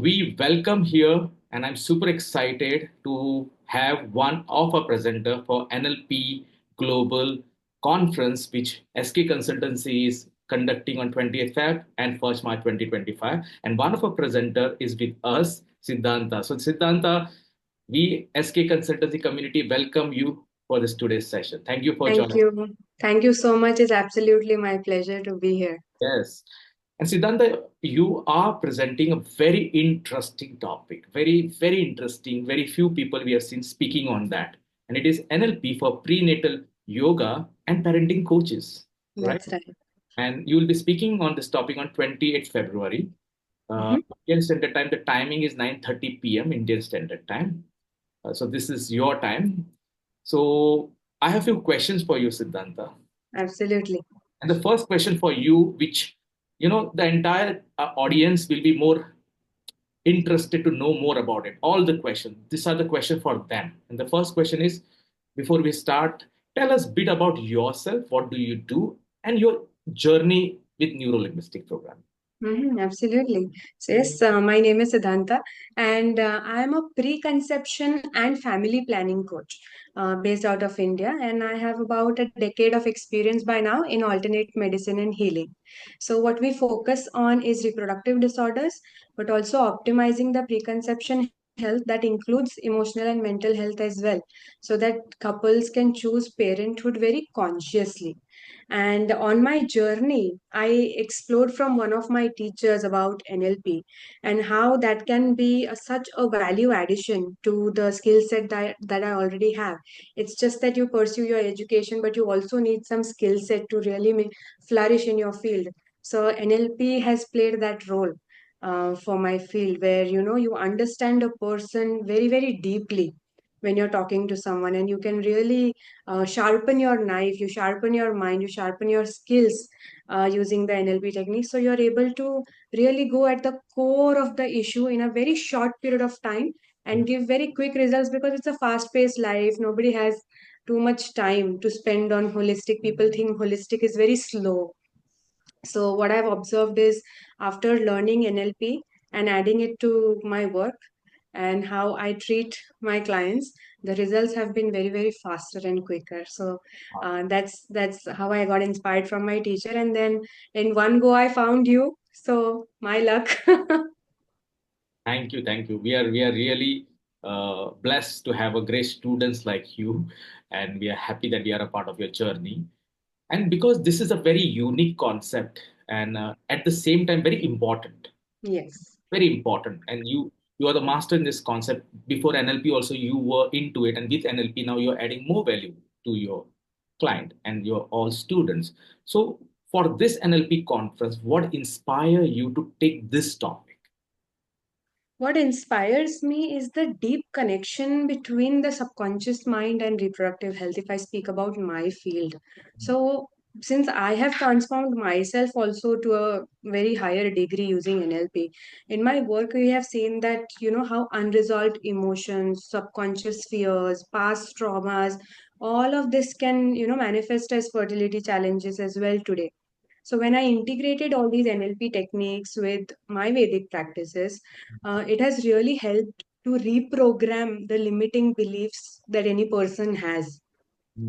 We welcome here, and I'm super excited to have one of our presenter for NLP Global Conference, which SK Consultancy is conducting on 20th Feb and 1st March 2025. And one of our presenter is with us, Siddhanta. So Siddhanta, we SK Consultancy community welcome you for this today's session. Thank you for Thank joining. you. Thank you so much. It's absolutely my pleasure to be here. Yes. And Siddhanta, you are presenting a very interesting topic. Very interesting. Very few people we have seen speaking on that. And it is NLP for prenatal yoga and parenting coaches, right? That's right. And you will be speaking on this topic on 28th February. Mhm. Indian Standard Time, the timing is 9:30 p.m. Indian Standard Time. So this is your time. So I have a few questions for you, Siddhanta. Absolutely. And the first question for you, which the entire audience will be more interested to know more about it. All the questions. These are the questions for them. And the first question is, before we start, tell us a bit about yourself. What do you do, and your journey with neuro linguistic programming. Absolutely. So yes, my name is Siddhanta, and I am a preconception and family planning coach based out of India, and I have about a decade of experience by now in alternate medicine and healing. So what we focus on is reproductive disorders, but also optimizing the preconception health that includes emotional and mental health as well, so that couples can choose parenthood very consciously. And on my journey, I explored from one of my teachers about NLP and how that can be such a value addition to the skill set that I already have. It's just that you pursue your education, but you also need some skill set to really flourish in your field. So NLP has played that role for my field, where you understand a person very, very deeply when you're talking to someone, and you can really sharpen your knife, you sharpen your mind, you sharpen your skills using the NLP technique. So you're able to really go at the core of the issue in a very short period of time and give very quick results, because it's a fast paced life. Nobody has too much time to spend on holistic. People think holistic is very slow. So what I've observed is, after learning NLP and adding it to my work and how I treat my clients, the results have been very, very faster and quicker. So that's how I got inspired from my teacher, and then in one go I found you. So my luck. Thank you, thank you. We are really blessed to have a great students like you, and we are happy that we are a part of your journey. And because this is a very unique concept, and at the same time Yes. very important, and you are the master in this concept. Before NLP, also you were into it, and with NLP now you're adding more value to your client and your all students. So for this NLP conference, what inspire you to take this topic? What inspires me is the deep connection between the subconscious mind and reproductive health, if I speak about my field. So, since I have transformed myself also to a very higher degree using NLP, in my work, we have seen that, how unresolved emotions, subconscious fears, past traumas, all of this can, manifest as fertility challenges as well today. So when I integrated all these NLP techniques with my Vedic practices, it has really helped to reprogram the limiting beliefs that any person has.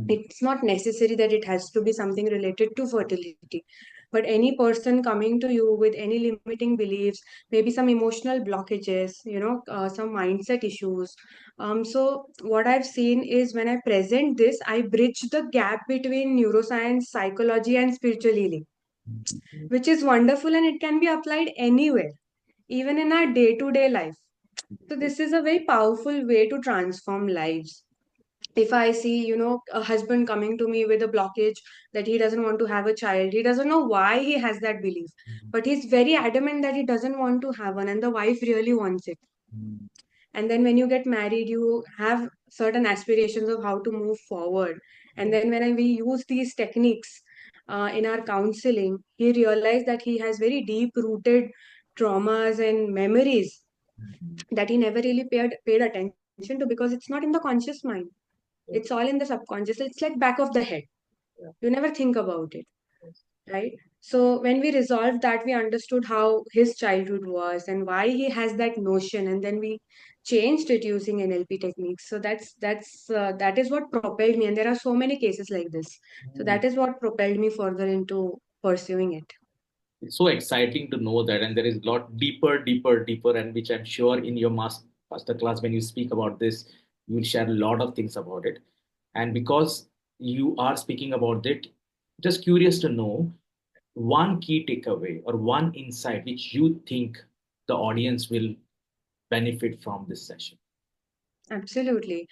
It's not necessary that it has to be something related to fertility, but any person coming to you with any limiting beliefs, maybe some emotional blockages, some mindset issues. So what I've seen is, when I present this, I bridge the gap between neuroscience, psychology, and spiritual healing, which is wonderful, and it can be applied anywhere, even in our day to day life. So, this is a very powerful way to transform lives. If I see, a husband coming to me with a blockage that he doesn't want to have a child, he doesn't know why he has that belief, but he's very adamant that he doesn't want to have one, and the wife really wants it. And then when you get married, you have certain aspirations of how to move forward. And then when we use these techniques in our counseling, he realized that he has very deep rooted traumas and memories that he never really paid attention to, because it's not in the conscious mind. It's all in the subconscious. It's like back of the head. You never think about it, right? So when we resolved that, we understood how his childhood was and why he has that notion, and then we changed it using NLP techniques. So that is what propelled me, and there are so many cases like this. So Mm. that is what propelled me further into pursuing it. It's so exciting to know that, and there is a lot deeper, and which I'm sure in your master class when you speak about this, you will share a lot of things about it. And because you are speaking about it, just curious to know one key takeaway or one insight which you think the audience will benefit from this session. Absolutely.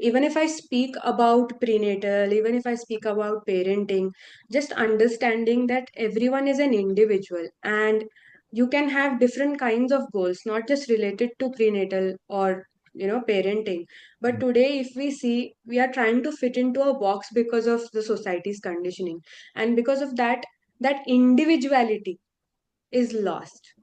Even if I speak about prenatal, even if I speak about parenting, just understanding that everyone is an individual and you can have different kinds of goals, not just related to prenatal or parenting. But today, if we see, we are trying to fit into a box because of the society's conditioning, and because of that, that individuality is lost,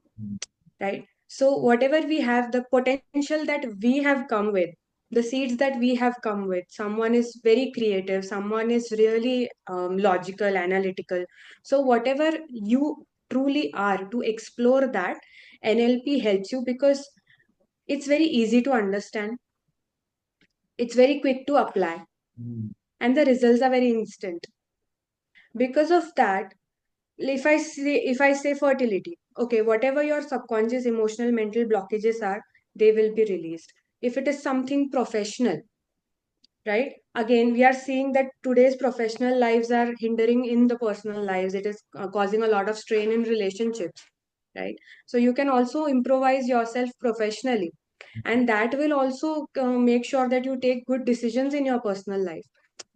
right? So whatever we have, the potential that we have come with, the seeds that we have come with, someone is very creative, someone is really logical, analytical. So whatever you truly are, to explore that, NLP helps you because it's very easy to understand, it's very quick to apply, Mm. and the results are very instant. Because of that, if I say fertility, okay, whatever your subconscious emotional mental blockages are, they will be released. If it is something professional, right, again we are seeing that today's professional lives are hindering in the personal lives. It is causing a lot of strain in relationships, right? So you can also improvise yourself professionally, and that will also make sure that you take good decisions in your personal life.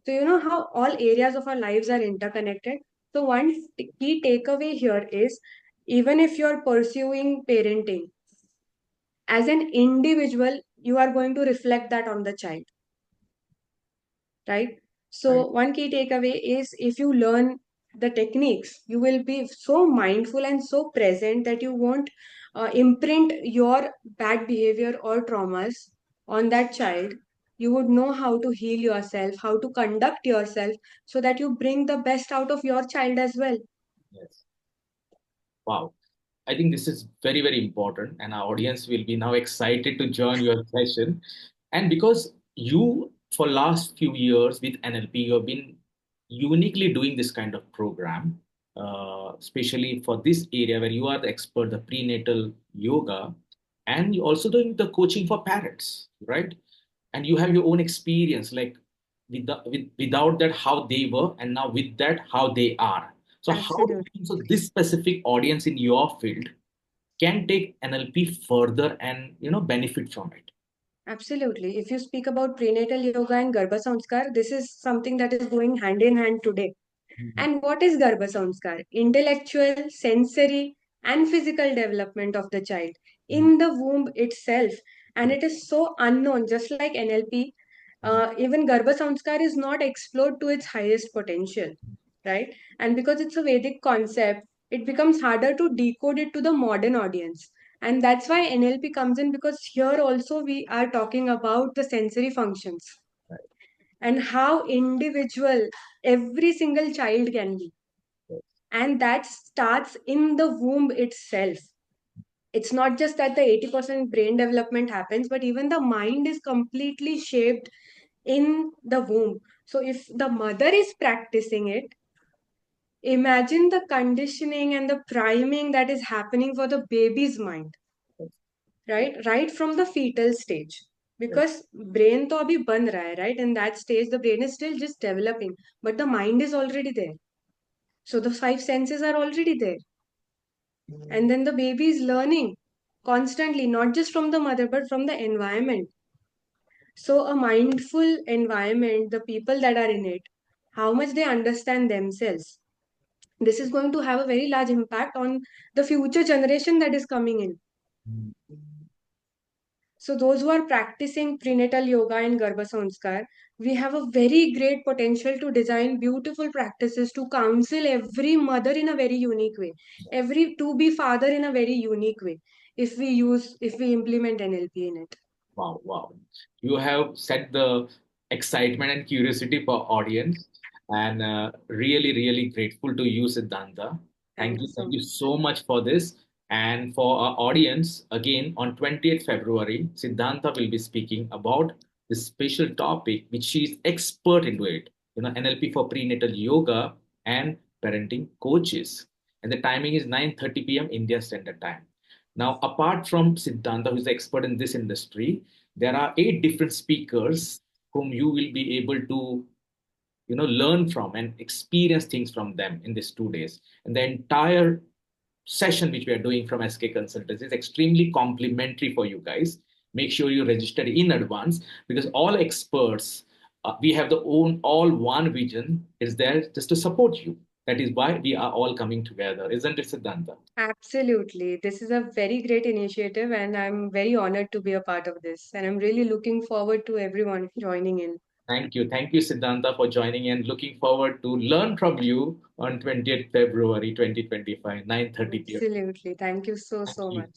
So you know how all areas of our lives are interconnected. So one key takeaway here is, even if you're pursuing parenting as an individual, you are going to reflect that on the child, right? Right. So one key takeaway is, if you learn the techniques, you will be so mindful and so present that you won't imprint your bad behavior or traumas on that child. You would know how to heal yourself, how to conduct yourself, so that you bring the best out of your child as well. Yes. Wow. I think this is very important, and our audience will be now excited to join your session. And because you, for last few years with NLP, you have been uniquely doing this kind of program, especially for this area where you are the expert, the prenatal yoga, and you're also doing the coaching for parents, right? And you have your own experience, like without that how they were, and now with that how they are. So how do you Absolutely. think so this specific audience in your field can take NLP further and benefit from it? Absolutely. If you speak about prenatal yoga and Garbha Sanskar, this is something that is going hand in hand today. Mhm. And what is Garbha Sanskar? Intellectual, sensory, and physical development of the child Mhm. in the womb itself. And it is so unknown, just like NLP. Even Garbha Sanskar is not explored to its highest potential, right? And because it's a Vedic concept, it becomes harder to decode it to the modern audience. And that's why NLP comes in, because here also we are talking about the sensory functions Right. and how individual every single child can be. Yes. And that starts in the womb itself. It's not just that the 80% brain development happens, but even the mind is completely shaped in the womb. So if the mother is practicing it, imagine the conditioning and the priming that is happening for the baby's mind, Yes. right from the fetal stage. Yes. Because brain to abhi ban raha hai, right? In that stage the brain is still just developing, but the mind is already there. So the five senses are already there. And then the baby is learning constantly, not just from the mother, but from the environment. So, a mindful environment, the people that are in it, how much they understand themselves, this is going to have a very large impact on the future generation that is coming in. Mhm. So, those who are practicing prenatal yoga and Garbha Sanskar, we have a very great potential to design beautiful practices to counsel every mother in a very unique way, every to be father in a very unique way, if we implement NLP in it. Wow, wow. You have set the excitement and curiosity for audience. and really, really grateful to you, Siddhanta. Thank you Thank so you much. so much for this. And for our audience, again, on 20th February, Siddhanta will be speaking about this special topic, which she is expert into it. NLP for prenatal yoga and parenting coaches. And the timing is 9:30 p.m. India Standard Time. Now, apart from Siddhanta, who is the expert in this industry, there are 8 different speakers whom you will be able to learn from and experience things from them in these 2 days. And the entire session which we are doing from SK Consultants is extremely complimentary for you guys. Make sure you register in advance, because all experts, we have the own all one vision is there just to support you. That is why we are all coming together, isn't it, Siddhanta? Absolutely. This is a very great initiative, and I'm very honored to be a part of this. And I'm really looking forward to everyone joining in. Thank you, Siddhanta, for joining in. Looking forward to learn from you on 20th February 2025, 9:30 p.m. Absolutely. Thank you so, Thank so you. much.